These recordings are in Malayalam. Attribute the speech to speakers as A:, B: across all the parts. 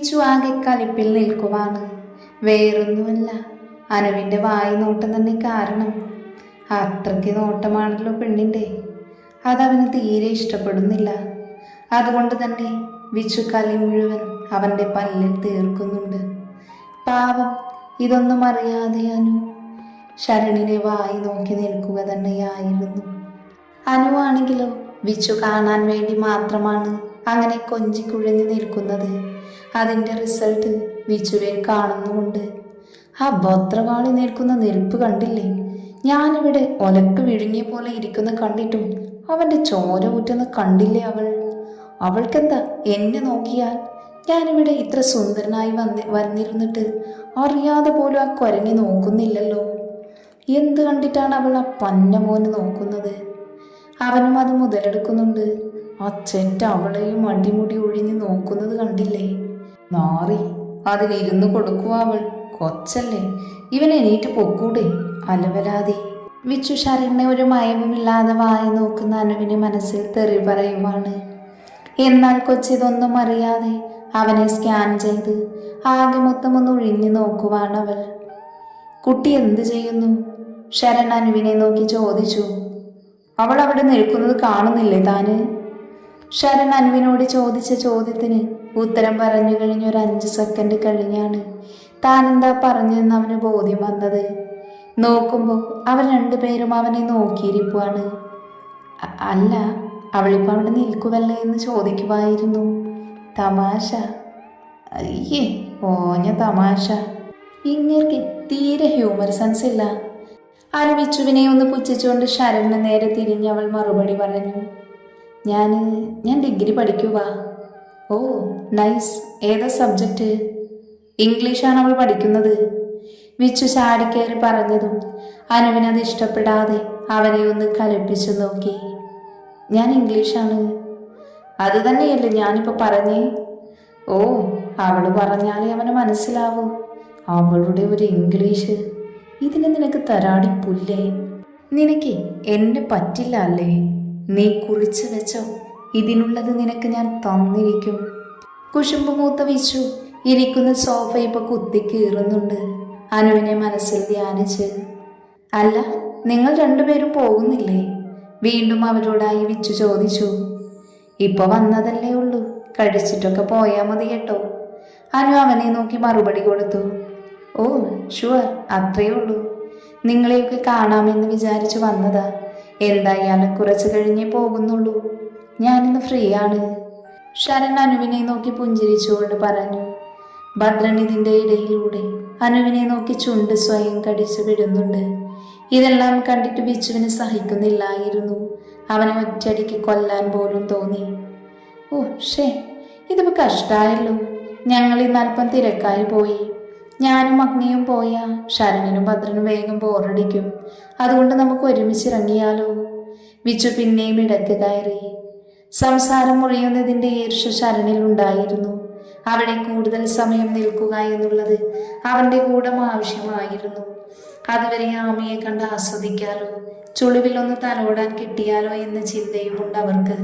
A: വിച്ചു ആകെ കലിപ്പിൽ നിൽക്കുവാണ്. വേറൊന്നുമല്ല, അനുവിൻ്റെ വായി നോട്ടം തന്നെ കാരണം. അത്രയ്ക്ക് നോട്ടമാണല്ലോ പെണ്ണിൻ്റെ. അതവന് തീരെ ഇഷ്ടപ്പെടുന്നില്ല. അതുകൊണ്ട് തന്നെ വിച്ചു കലി മുഴുവൻ അവൻ്റെ പല്ലിൽ തീർക്കുന്നുണ്ട്. പാവം, ഇതൊന്നും അറിയാതെ അനു ശരണിനെ വായി നോക്കി നിൽക്കുക തന്നെയായിരുന്നു. അനുവാണെങ്കിലോ വിച്ചു കാണാൻ വേണ്ടി മാത്രമാണ് അങ്ങനെ കൊഞ്ചിക്കുഴഞ്ഞു നിൽക്കുന്നത്. അതിൻ്റെ റിസൾട്ട് വിച്ചുവിൽ കാണുന്നുമുണ്ട്. ആ ഭദ്രകാളി നിൽക്കുന്ന നിൽപ്പ് കണ്ടില്ലേ? ഞാനിവിടെ ഒലക്ക് വിഴുങ്ങിയ പോലെ ഇരിക്കുന്ന കണ്ടിട്ടും അവൻ്റെ ചോര ഊറ്റുന്ന കണ്ടില്ലേ അവൾക്കെന്താ എന്നെ നോക്കിയാൽ? ഞാനിവിടെ ഇത്ര സുന്ദരനായി വന്നിരുന്നിട്ട് അറിയാതെ പോലും ആ കുരങ്ങി നോക്കുന്നില്ലല്ലോ. എന്ത് കണ്ടിട്ടാണ് അവൾ ആ പന്ന മോന് നോക്കുന്നത്? അവനും അത് മുതലെടുക്കുന്നുണ്ട്. ആ ചെറ്റ അവളെയും അടിമുടി ഒഴിഞ്ഞ് നോക്കുന്നത് കണ്ടില്ലേ? നാറി, അതിലിരുന്ന് കൊടുക്കുക അവൾ. കൊച്ചല്ലേ, ഇവൻ എണീറ്റ് പൊക്കൂടെ അലവലാതി. വിച്ചു ശരണ്യെ ഒരു മയവുമില്ലാതെ വായി നോക്കുന്ന അനുവിന് മനസ്സിൽ തെറി പറയുവാണ്. എന്നാൽ കൊച്ചിതൊന്നും അറിയാതെ അവനെ സ്കാൻ ചെയ്ത് ആകെ മൊത്തം ഒന്ന് ഒഴിഞ്ഞു നോക്കുവാണ് അവൾ. കുട്ടി എന്ത് ചെയ്യുന്നു? ശരൺ അനുവിനെ നോക്കി ചോദിച്ചു. അവൾ അവിടെ നിൽക്കുന്നത് കാണുന്നില്ലേ താന്? ശരൺ അനുവിനോട് ചോദിച്ച ചോദ്യത്തിന് ഉത്തരം പറഞ്ഞു കഴിഞ്ഞ ഒരു 5 സെക്കൻഡ് കഴിഞ്ഞാണ് താൻ എന്താ പറഞ്ഞതെന്ന് അവന് ബോധ്യം വന്നത്. നോക്കുമ്പോൾ അവർ രണ്ടുപേരും അവനെ നോക്കിയിരിക്കുവാണ്. അല്ല, അവളിപ്പോൾ അവിടെ നിൽക്കുവല്ലേ എന്ന് ചോദിക്കുമായിരുന്നു. തമാശ. അയ്യേ, ഓഞ്ഞ തമാശ. ഇങ്ങേർക്ക് തീരെ ഹ്യൂമർ സെൻസ് ഇല്ല. അനു വിച്ചുവിനെ ഒന്ന് പുച്ഛിച്ചുകൊണ്ട് ശരണിന് നേരെ തിരിഞ്ഞ് അവൾ മറുപടി പറഞ്ഞു. ഞാൻ ഡിഗ്രി പഠിക്കുക. ഓ നൈസ്. ഏതാ സബ്ജക്റ്റ്? ഇംഗ്ലീഷാണ് അവൾ പഠിക്കുന്നത്. വിച്ചു ചാടിക്കയറി പറഞ്ഞതും അനുവിനത് ഇഷ്ടപ്പെടാതെ അവനെ ഒന്ന് കലിപ്പിച്ചു നോക്കി. ഞാൻ ഇംഗ്ലീഷാണ്. അത് തന്നെയല്ലേ ഞാനിപ്പോൾ പറഞ്ഞേ? ഓ, അവൾ പറഞ്ഞാലേ അവന് മനസ്സിലാവൂ. അവളുടെ ഒരു ഇംഗ്ലീഷ്. ഇതിന് നിനക്ക് തരാടി പുല്ലേ. നിനക്ക് എന്നെ പറ്റില്ല അല്ലേ? നീ കുറിച്ച് വെച്ചോ, ഇതിനുള്ളത് നിനക്ക് ഞാൻ തന്നിരിക്കും. കുശുമ്പ് മൂത്ത വിച്ചു ഇരിക്കുന്ന സോഫ ഇപ്പൊ കുത്തി കീറുന്നുണ്ട്. അനുവിനെ മനസ്സിൽ ധ്യാനിച്ച്. അല്ല, നിങ്ങൾ രണ്ടുപേരും പോകുന്നില്ലേ? വീണ്ടും അവരോടായി വിച്ചു ചോദിച്ചു. ഇപ്പൊ വന്നതല്ലേ ഉള്ളൂ, കഴിച്ചിട്ടൊക്കെ പോയാൽ മതി കേട്ടോ. അനു അവനെ നോക്കി മറുപടി കൊടുത്തു. ഓ ഷുവർ, അത്രയേ ഉള്ളൂ. നിങ്ങളെയൊക്കെ കാണാമെന്ന് വിചാരിച്ചു വന്നതാ. എന്തായാലും കുറച്ച് കഴിഞ്ഞേ പോകുന്നുള്ളൂ. ഞാനിന്ന് ഫ്രീ ആണ്. ശരൺ അനുവിനെ നോക്കി പുഞ്ചിരിച്ചുകൊണ്ട് പറഞ്ഞു. ഭദ്രൻ ഇതിൻ്റെ ഇടയിലൂടെ അനുവിനെ നോക്കി ചുണ്ട് സ്വയം കടിച്ചു വിടുന്നുണ്ട്. ഇതെല്ലാം കണ്ടിട്ട് ബിച്ചുവിന് സഹിക്കുന്നില്ലായിരുന്നു. അവനെ ഒറ്റയടിക്ക് കൊല്ലാൻ പോലും തോന്നി. ഓ ഷേ, ഇതിപ്പോൾ കഷ്ടായല്ലോ. ഞങ്ങൾ ഇന്ന് അല്പം തിരക്കായി പോയി. ഞാനും അഗ്നിയും പോയാൽ ശരണിനും ഭദ്രനും വേഗം ബോറടിക്കും. അതുകൊണ്ട് നമുക്ക് ഒരുമിച്ചിറങ്ങിയാലോ? വിച്ചു പിന്നെയും ഇടയ്ക്ക് കയറി. സംസാരം മുറിയുന്നതിൻ്റെ ഈർഷ്യ ശരണിൽ ഉണ്ടായിരുന്നു. അവിടെ കൂടുതൽ സമയം നിൽക്കുക എന്നുള്ളത് അവൻ്റെ കൂടെ ആവശ്യമായിരുന്നു. അതുവരെ ആമയെ കണ്ട് ആസ്വദിക്കാലോ, ചുളിവിലൊന്ന് തലോടാൻ കിട്ടിയാലോ എന്ന ചിന്തയുമുണ്ട് അവർക്ക്.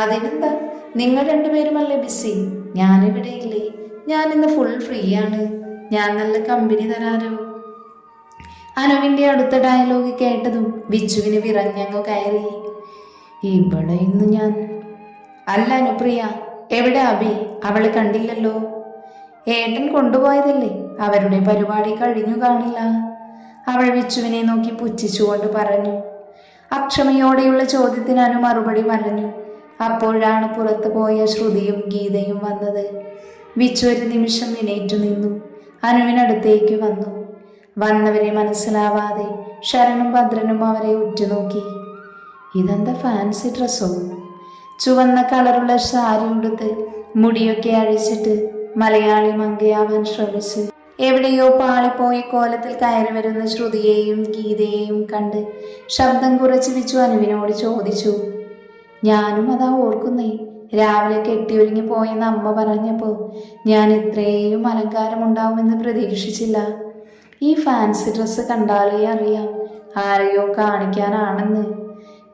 A: അതിനെന്താ, നിങ്ങൾ രണ്ടുപേരുമല്ലേ ബിസി? ഞാനിവിടെ ഇല്ലേ? ഞാനിന്ന് ഫുൾ ഫ്രീ ആണ്. ഞാൻ നല്ല കമ്പനി തരാരോ. അനുവിൻ്റെ അടുത്ത ഡയലോഗ് കേട്ടതും വിച്ചുവിന് വിറഞ്ഞങ്ങു കയറി. ഇവിടെ ഇന്ന് ഞാൻ. അല്ല അനുപ്രിയ, എവിടെ അബി? അവളെ കണ്ടില്ലല്ലോ. ഏട്ടൻ കൊണ്ടുപോയതല്ലേ, അവരുടെ പരിപാടി കഴിഞ്ഞു കാണില്ല. അവൾ വിച്ചുവിനെ നോക്കി പുച്ഛിച്ചുകൊണ്ട് പറഞ്ഞു. അക്ഷമയോടെയുള്ള ചോദ്യത്തിന് അനു മറുപടി പറഞ്ഞു. അപ്പോഴാണ് പുറത്തു പോയ ശ്രുതിയും ഗീതയും വന്നത്. വിച്ചു ഒരു നിമിഷം എണീറ്റു നിന്നു. അനുവിനടുത്തേക്ക് വന്നു. വന്നവരെ മനസ്സിലാവാതെ ശരണും ഭദ്രനും അവരെ ഉറ്റുനോക്കി. ഇതെന്താ ഫാൻസി ഡ്രസ്സോ? ചുവന്ന കളറുള്ള സാരി ഉടുത്ത് മുടിയൊക്കെ അഴിച്ചിട്ട് മലയാളി മങ്കയാവാൻ ശ്രമിച്ച് എവിടെയോ പാളിപ്പോയ കോലത്തിൽ കയറി വരുന്ന ശ്രുതിയെയും ഗീതയെയും കണ്ട് ശബ്ദം കുറച്ച് വിച്ചു അനുവിനോട് ചോദിച്ചു. ഞാനും അതാ ഓർക്കുന്നേ. രാവിലെ കെട്ടിയൊരുങ്ങി പോയെന്ന് അമ്മ പറഞ്ഞപ്പോൾ ഞാൻ ഇത്രയും അലങ്കാരമുണ്ടാവുമെന്ന് പ്രതീക്ഷിച്ചില്ല. ഈ ഫാൻസി ഡ്രസ്സ് കണ്ടാലേ അറിയാം ആരെയോ കാണിക്കാനാണെന്ന്.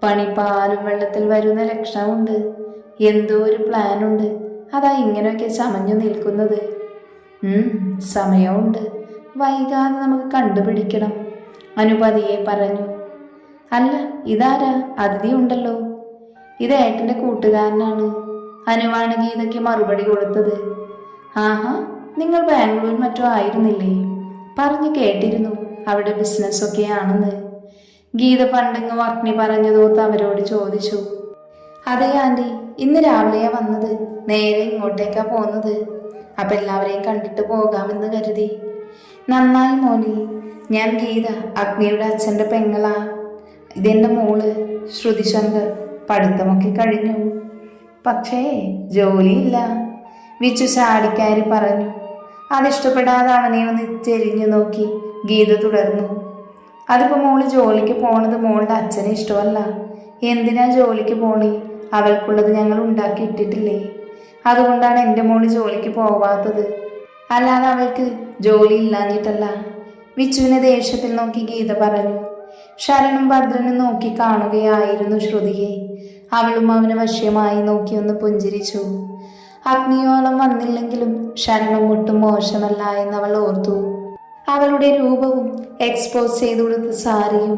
A: പണി പാലും വെള്ളത്തിൽ വരുന്ന ലക്ഷണമുണ്ട്. എന്തോ ഒരു പ്ലാനുണ്ട്. അതാ ഇങ്ങനെയൊക്കെ ചമഞ്ഞു നിൽക്കുന്നത്. സമയമുണ്ട്, വൈകാതെ നമുക്ക് കണ്ടുപിടിക്കണം, അനുപതിയെ പറഞ്ഞു. അല്ല, ഇതാരാ? അതിഥി ഉണ്ടല്ലോ. ഇത് ഏട്ടൻ്റെ കൂട്ടുകാരനാണ്, അനുവാണ് ഗീതയ്ക്ക് മറുപടി കൊടുത്തത്. ആഹാ, നിങ്ങൾ ബാംഗ്ലൂർ മറ്റോ ആയിരുന്നില്ലേ? പറഞ്ഞു കേട്ടിരുന്നു അവിടെ ബിസിനസ്സൊക്കെ ആണെന്ന്. ഗീത പണ്ടെങ്ങ് അഗ്നി പറഞ്ഞതോർത്ത് അവരോട് ചോദിച്ചു. അതെ ആൻറ്റി, ഇന്ന് രാവിലെയാ വന്നത്, നേരെ ഇങ്ങോട്ടേക്കാ പോകുന്നത്. അപ്പം എല്ലാവരെയും കണ്ടിട്ട് പോകാമെന്ന് കരുതി. നന്നായി മോനെ. ഞാൻ ഗീത, അഗ്നിയുടെ അച്ഛൻ്റെ പെങ്ങളാ. ഇതെൻ്റെ മോള് ശ്രുതിശങ്കർ. പഠിത്തമൊക്കെ കഴിഞ്ഞു, പക്ഷേ ജോലിയില്ല, വിച്ചു ചാടിക്കയറി പറഞ്ഞു. അതിഷ്ടപ്പെടാതെ അവനെ ഒന്ന് ചെരിഞ്ഞു നോക്കി ഗീത തുടർന്നു. അതിപ്പോൾ മോള് ജോലിക്ക് പോണത് മോളുടെ അച്ഛന് ഇഷ്ടമല്ല. എന്തിനാ ജോലിക്ക് പോണേ? അവൾക്കുള്ളത് ഞങ്ങൾ ഉണ്ടാക്കി ഇട്ടിട്ടില്ലേ? അതുകൊണ്ടാണ് എൻ്റെ മോള് ജോലിക്ക് പോവാത്തത്, അല്ലാതെ അവൾക്ക് ജോലി ഇല്ലാഞ്ഞിട്ടല്ല. വിച്ചുവിനെ ദേഷ്യത്തിൽ നോക്കി ഗീത പറഞ്ഞു. ശരണും ഭദ്രനും നോക്കി കാണുകയായിരുന്നു ശ്രുതിയെ. അവളും അവന് വശ്യമായി നോക്കിയൊന്ന് പുഞ്ചിരിച്ചു. അഗ്നിയോളം വന്നില്ലെങ്കിലും ശരണം ഒട്ടും മോശമല്ല എന്നവൾ ഓർത്തു. അവളുടെ രൂപവും എക്സ്പോസ് ചെയ്തു കൊടുത്ത സാരിയും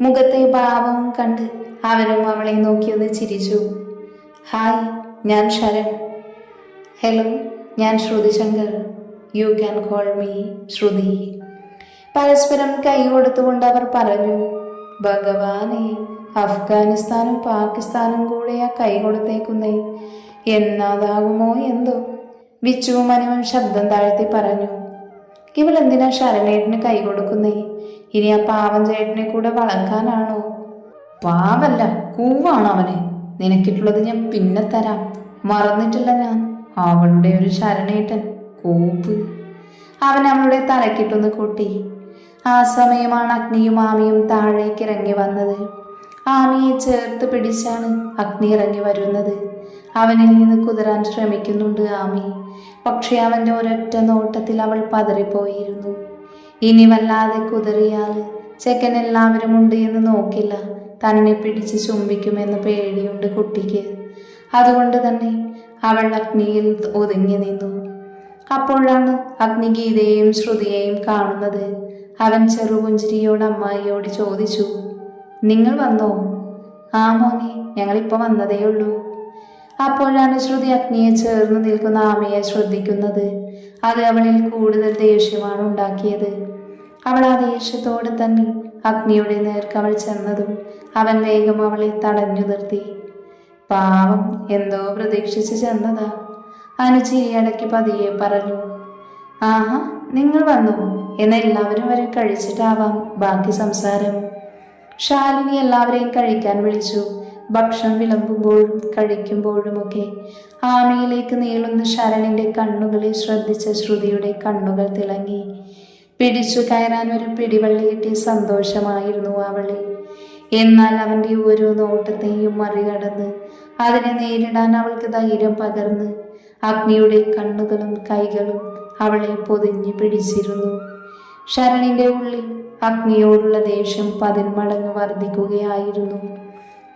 A: മുഖത്തെ ഭാവവും കണ്ട് അവനും അവളെ നോക്കിയൊന്ന് ചിരിച്ചു. ഹായ്, ഞാൻ ശരൺ. ഹലോ, ഞാൻ ശ്രുതിശങ്കർ. യു ക്യാൻ കോൾ മീ ശ്രുതി. പരസ്പരം കൈ കൊടുത്തുകൊണ്ട് അവർ പറഞ്ഞു. ഭഗവാനെ, അഫ്ഗാനിസ്ഥാനും പാകിസ്ഥാനും കൂടെയാ കൈ കൊടുത്തേക്കുന്നേ. എന്നാതാകുമോ എന്തോ. വിച്ചുവും അനുവും ശബ്ദം താഴ്ത്തി പറഞ്ഞു. ഇവളെന്തിനാ ശരണേട്ടന് കൈ കൊടുക്കുന്നേ? ഇനി ആ പാവം ചേട്ടനെ കൂടെ വളർക്കാനാണോ? പാവല്ല, കൂവാണ് അവനെ. നിനക്കിട്ടുള്ളത് ഞാൻ പിന്നെ തരാം, മറന്നിട്ടില്ല ഞാൻ. അവളുടെ ഒരു ശരണേട്ടൻ കൂപ്പ്. അവൻ അവളുടെ തലക്കിട്ടൊന്ന് കൂട്ടി. ആ സമയമാണ് അഗ്നിയും ആമിയും താഴേക്ക് ഇറങ്ങി വന്നത്. ആമിയെ ചേർത്ത് പിടിച്ചാണ് അഗ്നി ഇറങ്ങി വരുന്നത്. അവനിൽ നിന്ന് കുതിരാൻ ശ്രമിക്കുന്നുണ്ട് ആമി. പക്ഷെ അവൻ്റെ ഒരൊറ്റ നോട്ടത്തിൽ അവൾ പതറിപ്പോയിരുന്നു. ഇനി വല്ലാതെ കുതിറിയാൽ ചെക്കൻ എല്ലാവരും ഉണ്ട് എന്ന് നോക്കില്ല, തന്നെ പിടിച്ച് ചുംബിക്കുമെന്ന് പേടിയുണ്ട് കുട്ടിക്ക്. അതുകൊണ്ട് തന്നെ അവൾ അഗ്നിയിൽ ഒതുങ്ങി നിന്നു. അപ്പോഴാണ് അഗ്നി ഗീതയെയും ശ്രുതിയെയും കാണുന്നത്. അവൻ ചെറുപുഞ്ചിരിയോട് അമ്മായിയോട് ചോദിച്ചു. നിങ്ങൾ വന്നോ? ആ മോനെ, ഞങ്ങളിപ്പോൾ വന്നതേയുള്ളൂ. അപ്പോഴാണ് ശ്രുതി അഗ്നിയെ ചേർന്ന് നിൽക്കുന്ന ആമയെ ശ്രദ്ധിക്കുന്നത്. അത് അവളിൽ കൂടുതൽ ദേഷ്യമാണ് ഉണ്ടാക്കിയത്. അവൾ ആ ദേഷ്യത്തോടെ തന്നെ അഗ്നിയുടെ നേർക്ക് അവൾ ചെന്നതും അവൻ വേഗം അവളെ തടഞ്ഞു നിർത്തി. പാവം, എന്തോ പ്രതീക്ഷിച്ച് ചെന്നതാ, അനുചിരിയടക്കി പതിയെ പറഞ്ഞു. ആഹാ, നിങ്ങൾ വന്നു. എന്നെല്ലാവരും വരെ കഴിച്ചിട്ടാവാം ബാക്കി സംസാരം. ശാലിനി എല്ലാവരെയും കഴിക്കാൻ വിളിച്ചു. ഭക്ഷണം വിളമ്പുമ്പോഴും കഴിക്കുമ്പോഴുമൊക്കെ ആമയിലേക്ക് നീളുന്ന ശരണിൻ്റെ കണ്ണുകളെ ശ്രദ്ധിച്ച ശ്രുതിയുടെ കണ്ണുകൾ തിളങ്ങി. പിടിച്ചു കയറാൻ ഒരു പിടിവള്ളി കിട്ടിയ സന്തോഷമായിരുന്നു അവളിൽ. എന്നാൽ അവൻ്റെ ഓരോ നോട്ടത്തെയും മറികടന്ന് അതിനെ നേരിടാൻ അവൾക്ക് ധൈര്യം പകർന്ന് അഗ്നിയുടെ കണ്ണുകളും കൈകളും അവളെ പൊതിഞ്ഞു പിടിച്ചിരുന്നു. ശരണിൻ്റെ ഉള്ളിൽ അഗ്നിയോടുള്ള ദേഷ്യം 10 മടങ്ങ് വർദ്ധിക്കുകയായിരുന്നു.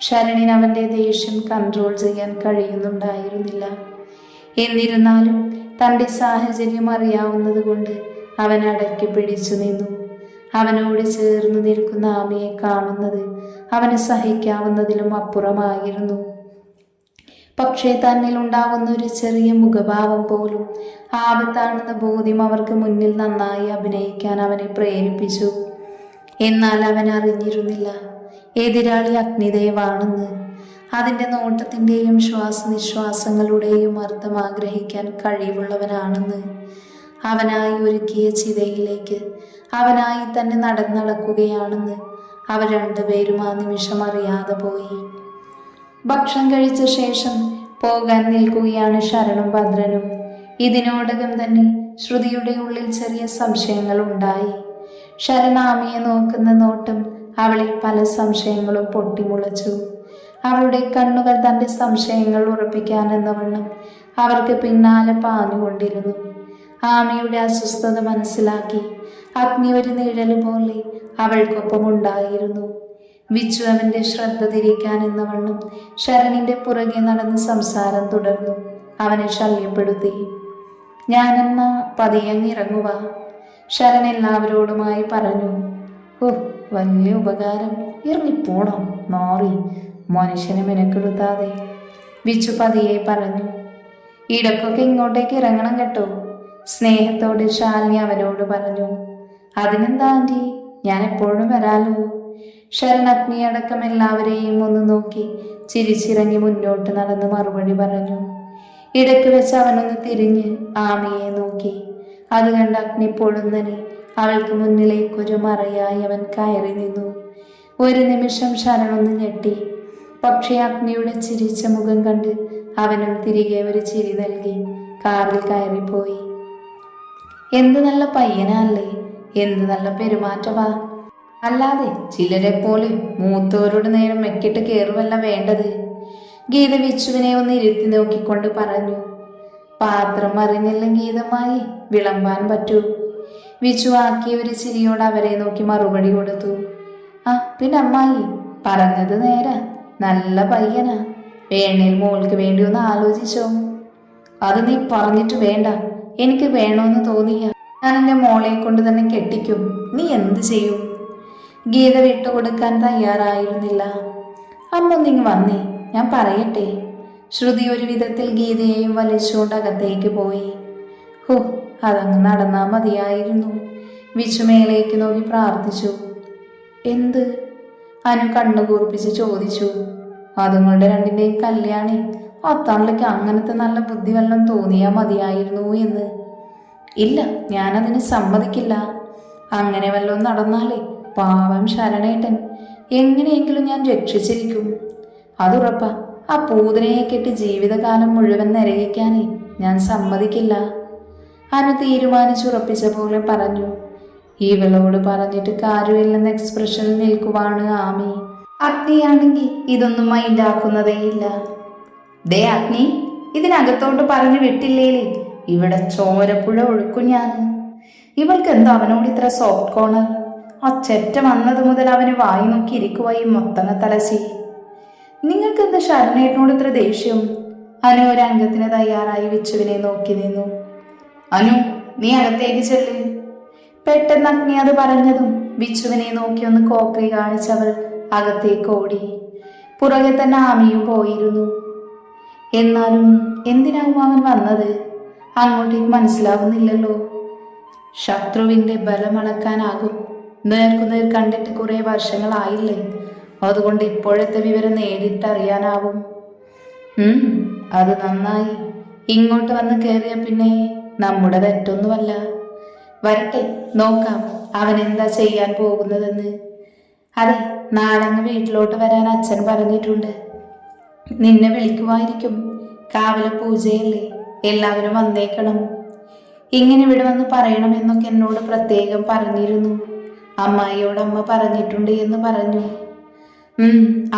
A: ശരണിന് അവൻ്റെ ദേഷ്യം കൺട്രോൾ ചെയ്യാൻ കഴിയുന്നുണ്ടായിരുന്നില്ല. എന്നിരുന്നാലും തൻ്റെ സാഹചര്യം അറിയാവുന്നത് കൊണ്ട് അവൻ അടക്കി പിടിച്ചു നിന്നു. അവനോട് ചേർന്ന് നിൽക്കുന്ന ആമയെ കാണുന്നത് അവന് സഹിക്കാവുന്നതിലും അപ്പുറമായിരുന്നു. പക്ഷേ തന്നിൽ ഉണ്ടാവുന്ന ഒരു ചെറിയ മുഖഭാവം പോലും ആപത്താണെന്ന ബോധ്യം അവർക്ക് മുന്നിൽ നന്നായി അഭിനയിക്കാൻ അവനെ പ്രേരിപ്പിച്ചു. എന്നാൽ അവൻ അറിഞ്ഞിരുന്നില്ല എതിരാളി അഗ്നിദേവാണെന്ന്. അതിൻ്റെ നോട്ടത്തിൻ്റെയും ശ്വാസനിശ്വാസങ്ങളുടെയും അർത്ഥം ആഗ്രഹിക്കാൻ കഴിവുള്ളവനാണെന്ന്. അവനായി ഒരുക്കിയ ചിതയിലേക്ക് അവനായി തന്നെ നടക്കുകയാണെന്ന് അവർ രണ്ടുപേരും ആ നിമിഷം അറിയാതെ പോയി. ഭക്ഷണം കഴിച്ച ശേഷം പോകാൻ നിൽക്കുകയാണ് ശരണും ഭദ്രനും. ഇതിനോടകം തന്നെ ശ്രുതിയുടെ ഉള്ളിൽ ചെറിയ സംശയങ്ങൾ ഉണ്ടായി. ശരണാമിയെ നോക്കുന്ന നോട്ടം അവളിൽ പല സംശയങ്ങളും പൊട്ടിമുളച്ചു. അവളുടെ കണ്ണുകൾ തൻ്റെ സംശയങ്ങൾ ഉറപ്പിക്കാനെന്നവണ്ണം അവർക്ക് പിന്നാലെ പാഞ്ഞുകൊണ്ടിരുന്നു. ആമയുടെ അസ്വസ്ഥത മനസ്സിലാക്കി അഗ്നി ഒരു നിഴല് പോലെ അവൾക്കൊപ്പം ഉണ്ടായിരുന്നു. വിച്ചു അവൻ്റെ ശ്രദ്ധ തിരിക്കാൻ എന്നവണ്ണം ശരണിൻ്റെ പുറകെ നടന്ന് സംസാരം തുടർന്നു. അവനെ ശല്യപ്പെടുത്തി. ഞാനെന്നാ പതിയങ്ങിറങ്ങുക, ശരൺ എല്ലാവരോടുമായി പറഞ്ഞു. ഓ, വലിയ ഉപകാരം, ഇറങ്ങിപ്പോണോ മാറി, മനുഷ്യനെ മെനക്കെടുത്താതെ, വിച്ചു പതിയെ പറഞ്ഞു. ഇടക്കൊക്കെ ഇങ്ങോട്ടേക്ക് ഇറങ്ങണം കേട്ടോ, സ്നേഹത്തോടെ ശാലിനി അവനോട് പറഞ്ഞു. അതിനെന്താ ആൻറ്റി, ഞാൻ എപ്പോഴും വരാലോ. ശരൺ അഗ്നിയടക്കം എല്ലാവരെയും ഒന്ന് നോക്കി ചിരിച്ചിറങ്ങി മുന്നോട്ട് നടന്ന് മറുപടി പറഞ്ഞു. ഇടയ്ക്ക് വെച്ച് അവനൊന്ന് തിരിഞ്ഞ് ആമിയെ നോക്കി. അത് കണ്ട് അഗ്നി പൊടുന്നനെ അവൾക്ക് മുന്നിലേക്കൊരു മറയായി അവൻ കയറി നിന്നു. ഒരു നിമിഷം ശരണൊന്ന് ഞെട്ടി. പക്ഷേ അഗ്നിയുടെ ചിരിച്ച മുഖം കണ്ട് അവനും തിരികെ ഒരു ചിരി നൽകി കാറിൽ കയറിപ്പോയി. എന്ത് നല്ല പയ്യനല്ലേ, എന്ത് നല്ല പെരുമാറ്റവാ. അല്ലാതെ ചിലരെ പോലെ മൂത്തവരോട് നേരം മെക്കിട്ട് കയറുവല്ല വേണ്ടത്. ഗീത വിച്ചുവിനെ ഒന്ന് ഇരുത്തി നോക്കിക്കൊണ്ട് പറഞ്ഞു. പാത്രം അറിഞ്ഞില്ല ഗീതമായി വിളമ്പാൻ പറ്റൂ. വിച്ചു ആക്കിയ ഒരു ചിരിയോട് അവരെ നോക്കി മറുപടി കൊടുത്തു. ആ പിന്നെ അമ്മായി പറഞ്ഞത് നേരാ, നല്ല പയ്യനാ. വേണേൽ മോൾക്ക് വേണ്ടി ഒന്ന് ആലോചിച്ചോ. അത് നീ പറഞ്ഞിട്ട് വേണ്ട, എനിക്ക് വേണമെന്ന് തോന്നിയ ഞാൻ എൻ്റെ മോളെ കൊണ്ട് തന്നെ കെട്ടിക്കും. നീ എന്ത് ചെയ്യും? ഗീത വിട്ടുകൊടുക്കാൻ തയ്യാറായിരുന്നില്ല. അമ്മ ഒന്നിങ്ങ് വന്നേ, ഞാൻ പറയട്ടെ. ശ്രുതി ഒരു വിധത്തിൽ ഗീതയെയും വലിച്ചുകൊണ്ട് അകത്തേക്ക് പോയി. ഹോ, അതങ്ങ് നടന്നാ മതിയായിരുന്നു. വിച്ചുമേലേക്ക് നോക്കി പ്രാർത്ഥിച്ചു. എന്ത്? അനു കണ്ണുകൂർപ്പിച്ച് ചോദിച്ചു. അതുങ്ങളുടെ രണ്ടിൻ്റെയും കല്യാണി അത്താളിലേക്ക് അങ്ങനത്തെ നല്ല ബുദ്ധി വല്ലതും തോന്നിയാ മതിയായിരുന്നു എന്ന്. ഇല്ല, ഞാനതിന് സമ്മതിക്കില്ല. അങ്ങനെ വല്ലതും നടന്നാലേ പാവം ശരണേട്ടൻ എങ്ങനെയെങ്കിലും ഞാൻ രക്ഷിച്ചിരിക്കും. അതുറപ്പാ. ആ പൂതനയെ കെട്ടി ജീവിതകാലം മുഴുവൻ നിരയിക്കാനേ ഞാൻ സമ്മതിക്കില്ല. അനു തീരുമാനിച്ചുറപ്പിച്ച പോലെ പറഞ്ഞു. ഇവളോട് പറഞ്ഞിട്ട് കാര്യമില്ലെന്ന എക്സ്പ്രഷനിൽ നിൽക്കുവാണ് ആമി. അഗ്നിയാണെങ്കിൽ ഇതൊന്നും മൈൻഡാക്കുന്നതേയില്ല. ദേ അഗ്നി, ഇതിനകത്തോട്ട് പറഞ്ഞു വിട്ടില്ലേലേ ഇവിടെ ചോരപ്പുഴ ഒഴുക്കും ഞാൻ. ഇവൾക്ക് എന്താ അവനോട് ഇത്ര സോഫ്റ്റ് കോർണർ? ആ ചെറ്റ വന്നത് മുതൽ അവന് വായി നോക്കി ഇരിക്കുവായി മൊത്തങ്ങ തലശി. നിങ്ങൾക്ക് എന്താ ശരണേട്ടനോട് ഇത്ര ദേഷ്യം? അനു ഒരു അംഗത്തിന് തയ്യാറായി വിച്ചുവിനെ നോക്കി നിന്നു. അനു, നീ അകത്തേക്ക് ചെല്ല്. പെട്ടെന്ന് അഗ്നി അത് പറഞ്ഞതും വിച്ചുവിനെ നോക്കി ഒന്ന് കോക്കറി കാണിച്ചവൾ അകത്തേക്ക് ഓടി. പുറകെ തന്നെ ആമിയും പോയിരുന്നു. എന്നാലും എന്തിനാവും അവൻ വന്നത്? അങ്ങോട്ടേക്ക് മനസ്സിലാവുന്നില്ലല്ലോ. ശത്രുവിൻ്റെ ബലമളക്കാനാകും. നേർക്കുനേർ കണ്ടിട്ട് കുറെ വർഷങ്ങളായില്ലേ, അതുകൊണ്ട് ഇപ്പോഴത്തെ വിവരം നേരിട്ടറിയാനാവും. അത് നന്നായി. ഇങ്ങോട്ട് വന്ന് കയറിയ പിന്നെ നമ്മുടെ തെറ്റൊന്നുമല്ല. വരട്ടെ, നോക്കാം അവൻ എന്താ ചെയ്യാൻ പോകുന്നതെന്ന്. അതെ, നാളങ്ങ് വീട്ടിലോട്ട് വരാൻ അച്ഛൻ പറഞ്ഞിട്ടുണ്ട്. നിന്നെ വിളിക്കുമായിരിക്കും. കാവല പൂജയല്ലേ, എല്ലാവരും വന്നേക്കണം. ഇങ്ങനെ ഇവിടെ വന്ന് പറയണമെന്നൊക്കെ എന്നോട് പ്രത്യേകം പറഞ്ഞിരുന്നു. അമ്മായിയോട് അമ്മ പറഞ്ഞിട്ടുണ്ട് എന്ന് പറഞ്ഞു.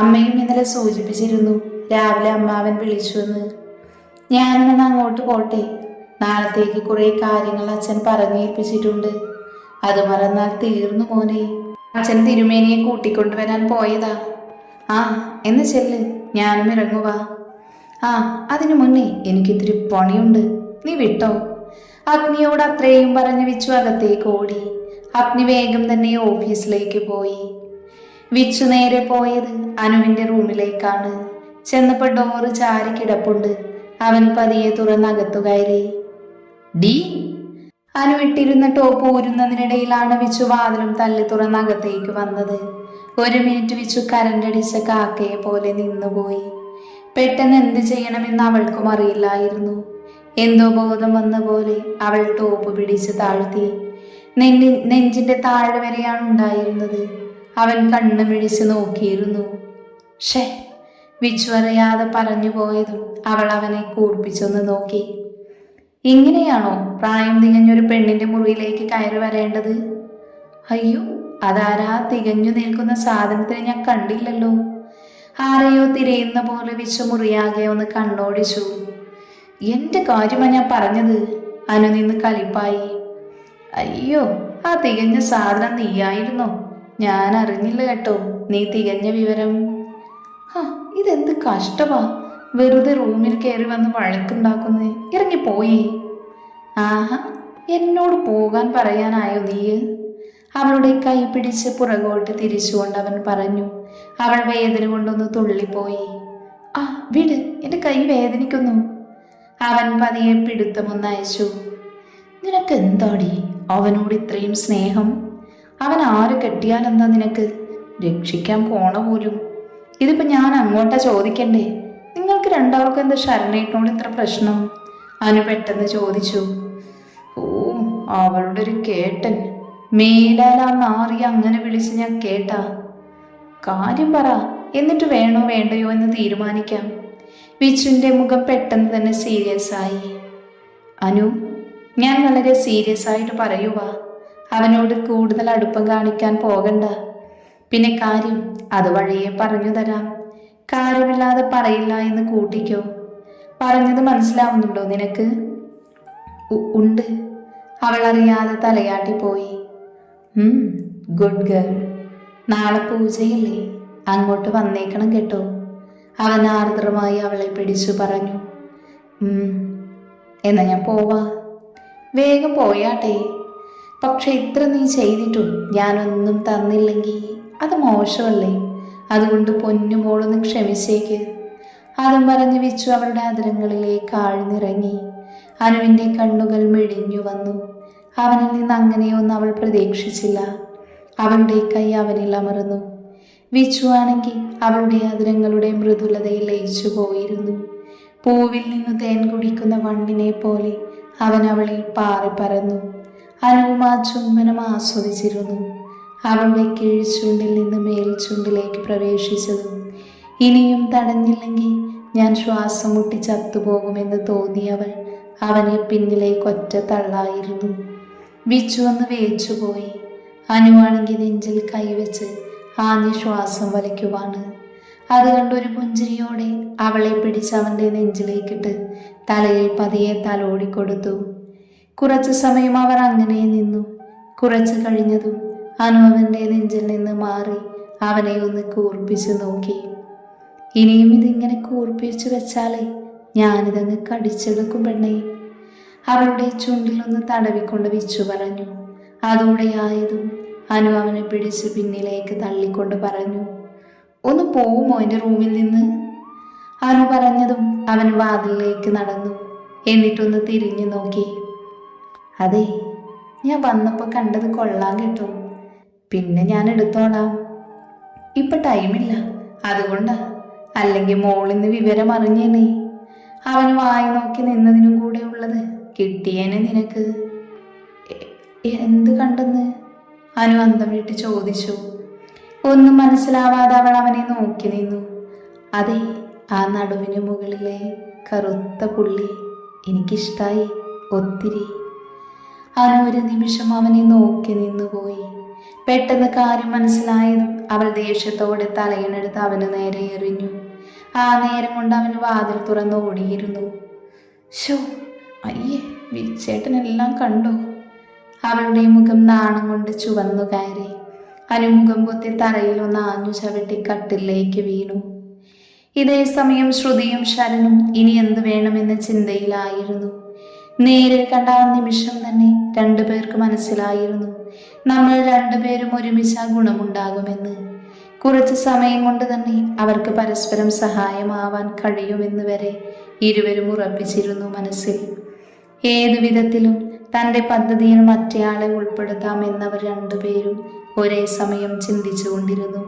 A: അമ്മയും ഇന്നലെ സൂചിപ്പിച്ചിരുന്നു രാവിലെ അമ്മാവൻ വിളിച്ചുവെന്ന്. ഞാനിന്ന് അങ്ങോട്ട് പോട്ടെ. നാളത്തേക്ക് കുറെ കാര്യങ്ങൾ അച്ഛൻ പറഞ്ഞേൽപ്പിച്ചിട്ടുണ്ട്. അത് മറന്നാൽ തീർന്നു മോനെ. അച്ഛൻ തിരുമേനിയെ കൂട്ടിക്കൊണ്ടുവരാൻ പോയതാ. ആ, എന്ന് ചെല്ല്, ഞാനും ഇറങ്ങുക. ആ, അതിനു മുന്നേ എനിക്കിത്തിരി പണിയുണ്ട്, നീ വിട്ടോ. അഗ്നിയോട് അത്രയും പറഞ്ഞു വിച്ചു അകത്തേക്ക് ഓടി. അഗ്നി വേഗം തന്നെ ഓഫീസിലേക്ക് പോയി. വിച്ചു നേരെ പോയത് അനുവിൻ്റെ റൂമിലേക്കാണ്. ചെന്നപ്പോൾ ഡോറ് ചാരി കിടപ്പുണ്ട്. അവൻ പതിയെ തുറന്നകത്തു കയറി. ഡി അനു ഇട്ടിരുന്ന ടോപ്പ് ഊരുന്നതിനിടയിലാണ് വിച്ചു വാതിലും തള്ളി തുറന്നകത്തേക്ക് വന്നത്. ഒരു മിനിറ്റ് വിച്ചു കരണ്ടടിച്ച കാക്കയെ പോലെ നിന്നുപോയി. പെട്ടെന്ന് എന്ത് ചെയ്യണമെന്ന് അവൾക്കും അറിയില്ലായിരുന്നു. എന്തോ ബോധം വന്ന പോലെ അവൾ ടോപ്പ് പിടിച്ച് താഴ്ത്തി. നെഞ്ചിന്റെ താഴെ വരെയാണ് ഉണ്ടായിരുന്നത്. അവൻ കണ്ണു മിഴിച്ച് നോക്കിയിരുന്നു. ഷേ, വിച്ചു അറിയാതെ പറഞ്ഞു പോയതും അവൾ അവനെ കൂർപ്പിച്ചൊന്ന് നോക്കി. ഇങ്ങനെയാണോ പ്രായം തികഞ്ഞൊരു പെണ്ണിന്റെ മുറിയിലേക്ക് കയറി വരേണ്ടത്? അയ്യോ, അതാരാ തികഞ്ഞു നിൽക്കുന്ന സാധനത്തിനെ ഞാൻ കണ്ടില്ലല്ലോ. ആരെയോ തിരയുന്ന പോലെ വിച്ചു മുറിയാകെ ഒന്ന് കണ്ണോടിച്ചു. എന്റെ കാര്യമാ ഞാൻ പറഞ്ഞത്. അനു നിന്ന് കലിപ്പായി. അയ്യോ, ആ തികഞ്ഞ സാധനം നീയായിരുന്നോ? ഞാൻ അറിഞ്ഞില്ല കേട്ടോ നീ തികഞ്ഞ വിവരം. ഇതെന്ത് കഷ്ടമാ. വെറുതെ റൂമിൽ കയറി വന്ന് വഴക്കുണ്ടാക്കുന്നത്? ഇറങ്ങിപ്പോയേ. ആഹാ, എന്നോട് പോകാൻ പറയാനായോ നീ? അവളുടെ കൈ പിടിച്ച് പുറകോട്ട് തിരിച്ചുകൊണ്ട് അവൻ പറഞ്ഞു. അവൾ വേദന കൊണ്ടൊന്ന് തുള്ളിപ്പോയി. ആ വിട്, എൻ്റെ കൈ വേദനിക്കുന്നു. അവൻ പതിയെ പിടുത്തമൊന്ന് അയച്ചു. നിനക്ക് എന്താടി അവനോട് ഇത്രയും സ്നേഹം? അവൻ ആര് കെട്ടിയാലെന്താ നിനക്ക്? രക്ഷിക്കാൻ പോണ പോലും. ഇതിപ്പോ ഞാൻ അങ്ങോട്ടാ ചോദിക്കണ്ടേ? നിങ്ങൾക്ക് രണ്ടാൾക്കും എന്താ ശരണേട്ടനോട് ഇത്ര പ്രശ്നം? അനു പെട്ടെന്ന് ചോദിച്ചു. ഓ, അവളുടെ ഒരു കേട്ടൻ. മേലാലാ നാറി അങ്ങനെ വിളിച്ച് ഞാൻ കേട്ടാ. കാര്യം പറ, എന്നിട്ട് വേണോ വേണ്ടയോ എന്ന് തീരുമാനിക്കാം. വിച്ചുവിൻ്റെ മുഖം പെട്ടെന്ന് തന്നെ സീരിയസ് ആയി. അനു, ഞാൻ വളരെ സീരിയസ് ആയിട്ട് പറയുക. അവനോട് കൂടുതൽ അടുപ്പം കാണിക്കാൻ പോകണ്ട. പിന്നെ കാര്യം അത് വഴിയെ പറഞ്ഞു തരാം. കാര്യമില്ലാതെ പറയില്ല എന്ന് കൂട്ടിക്കോ. പറഞ്ഞത് മനസ്സിലാവുന്നുണ്ടോ നിനക്ക്? ഉണ്ട്. അവൾ അറിയാതെ തലയാട്ടിപ്പോയി. Good girl. നാളെ പൂജയില്ലേ? അങ്ങോട്ട് വന്നേക്കണം കേട്ടോ. അവൻ ആർദ്രമായി അവളെ പിടിച്ചു പറഞ്ഞു. എന്നാ ഞാൻ പോവാ. വേഗം പോയാട്ടെ. പക്ഷെ ഇത്ര നീ ചെയ്തിട്ടും ഞാനൊന്നും തന്നില്ലെങ്കിൽ അത് മോശമല്ലേ? അതുകൊണ്ട് പൊന്നുമോളൊന്ന് ക്ഷമിച്ചേക്ക്. അതും പറഞ്ഞ് വിച്ചു അവളുടെ അതിരങ്ങളിലേക്ക് ആഴ്ന്നിറങ്ങി. അനുവിൻ്റെ കണ്ണുകൾ മിഴിഞ്ഞു വന്നു. അവനിൽ നിന്ന് അങ്ങനെയൊന്നും അവൾ പ്രതീക്ഷിച്ചില്ല. അവളുടെ കൈ അവനിൽ അമർന്നു. വിച്ചു ആണെങ്കിൽ അവളുടെ അതിരങ്ങളുടെ മൃദുലതയിൽ ലയിച്ചു പോയിരുന്നു. പൂവിൽ നിന്ന് തേൻ കുടിക്കുന്ന വണ്ടിനെ പോലെ അവൻ അവളിൽ പാറി പറന്നു. അനുവും ആ ചുംബനം ആസ്വദിച്ചിരുന്നു. അവളുടെ കീഴ്ചുണ്ടിൽ നിന്ന് മേൽചുണ്ടിലേക്ക് പ്രവേശിച്ചതും ഇനിയും തടഞ്ഞില്ലെങ്കിൽ ഞാൻ ശ്വാസം മുട്ടി ചത്തുപോകുമെന്ന് തോന്നിയവൾ അവനെ പിന്നിലേക്ക് ഒറ്റ തള്ളായിരുന്നു. വിച്ചു ഒന്ന് വേച്ചുപോയി. അനുവാണെങ്കിൽ നെഞ്ചിൽ കൈവച്ച് ആഞ്ഞ് ശ്വാസം വലിക്കുവാണ്. അത് കണ്ടൊരു പുഞ്ചിരിയോടെ അവളെ പിടിച്ച് അവൻ്റെ നെഞ്ചിലേക്കിട്ട് തലയിൽ പതിയെ തലോടിക്കൊടുത്തു. കുറച്ചു സമയം അവർ അങ്ങനെ നിന്നു. കുറച്ചു കഴിഞ്ഞതും അനു അവൻ്റെ നെഞ്ചിൽ നിന്ന് മാറി അവനെ ഒന്ന് കൂർപ്പിച്ചു നോക്കി. ഇനിയും ഇതിങ്ങനെ കൂർപ്പിച്ചു വെച്ചാലേ ഞാനിതങ്ങ് കടിച്ചെടുക്കും പെണ്ണേ. അവളുടെ ചുണ്ടിലൊന്ന് തടവിക്കൊണ്ട് വിച്ചു പറഞ്ഞു. അതോടെ ആയതും അനു അവനെ പിടിച്ച് പിന്നിലേക്ക് തള്ളിക്കൊണ്ട് പറഞ്ഞു. ഒന്ന് പോവുമോ എൻ്റെ റൂമിൽ നിന്ന്? അനു പറഞ്ഞതും അവൻ വാതിലിലേക്ക് നടന്നു. എന്നിട്ടൊന്ന് തിരിഞ്ഞു നോക്കി. അതെ, ഞാൻ വന്നപ്പോൾ കണ്ടത് കൊള്ളാൻ കേട്ടോ. പിന്നെ ഞാൻ എടുത്തോളാം. ഇപ്പം ടൈമില്ല, അതുകൊണ്ടാ. അല്ലെങ്കിൽ മോളിന്ന് വിവരം അറിഞ്ഞേനെ. അവന് വായി നോക്കി നിന്നതിനും കൂടെ ഉള്ളത് കിട്ടിയേനെ നിനക്ക്. എന്ത് കണ്ടെന്ന് അനു അന്തം വിട്ട് ചോദിച്ചു. ഒന്നും മനസ്സിലാവാതെ അവൾ അവനെ നോക്കി നിന്നു. അതെ, ആ നടുവിന് മുകളിലെ കറുത്ത പുള്ളി എനിക്കിഷ്ടായി ഒത്തിരി. അനു ഒരു നിമിഷം അവനെ നോക്കി നിന്നുപോയി. പെട്ടെന്ന് കാര്യം മനസ്സിലായതും അവൾ ദേഷ്യത്തോടെ തലയിണെടുത്ത് അവന് നേരെ എറിഞ്ഞു. ആ നേരം കൊണ്ട് അവന് വാതിൽ തുറന്ന് ഓടിയിരുന്നു. ഷോ, അയ്യേ, വിച്ചേട്ടനെല്ലാം കണ്ടോ? അവളുടെ മുഖം നാണം കൊണ്ട് ചുവന്നു കയറി. അനുമുഖം പൊത്തി തറയിൽ ഒന്ന് ആഞ്ഞു ചവിട്ടി കട്ടിലേക്ക് വീണു. ഇതേ സമയം ശ്രുതിയും ശരണും ഇനി എന്ത് വേണമെന്ന ചിന്തയിലായിരുന്നു. നേരിൽ കണ്ട ആ നിമിഷം തന്നെ രണ്ടുപേർക്ക് മനസ്സിലായിരുന്നു നമ്മൾ രണ്ടുപേരും ഒരുമിച്ച് ആ ഗുണമുണ്ടാകുമെന്ന്. കുറച്ച് സമയം കൊണ്ട് തന്നെ അവർക്ക് പരസ്പരം സഹായമാവാൻ കഴിയുമെന്ന് വരെ ഇരുവരും ഉറപ്പിച്ചിരുന്നു മനസ്സിൽ. ഏതു വിധത്തിലും തൻ്റെ പദ്ധതിയിൽ മറ്റേയാളെ ഉൾപ്പെടുത്താമെന്നവർ രണ്ടുപേരും ഒരേ സമയം ചിന്തിച്ചുകൊണ്ടിരുന്നു.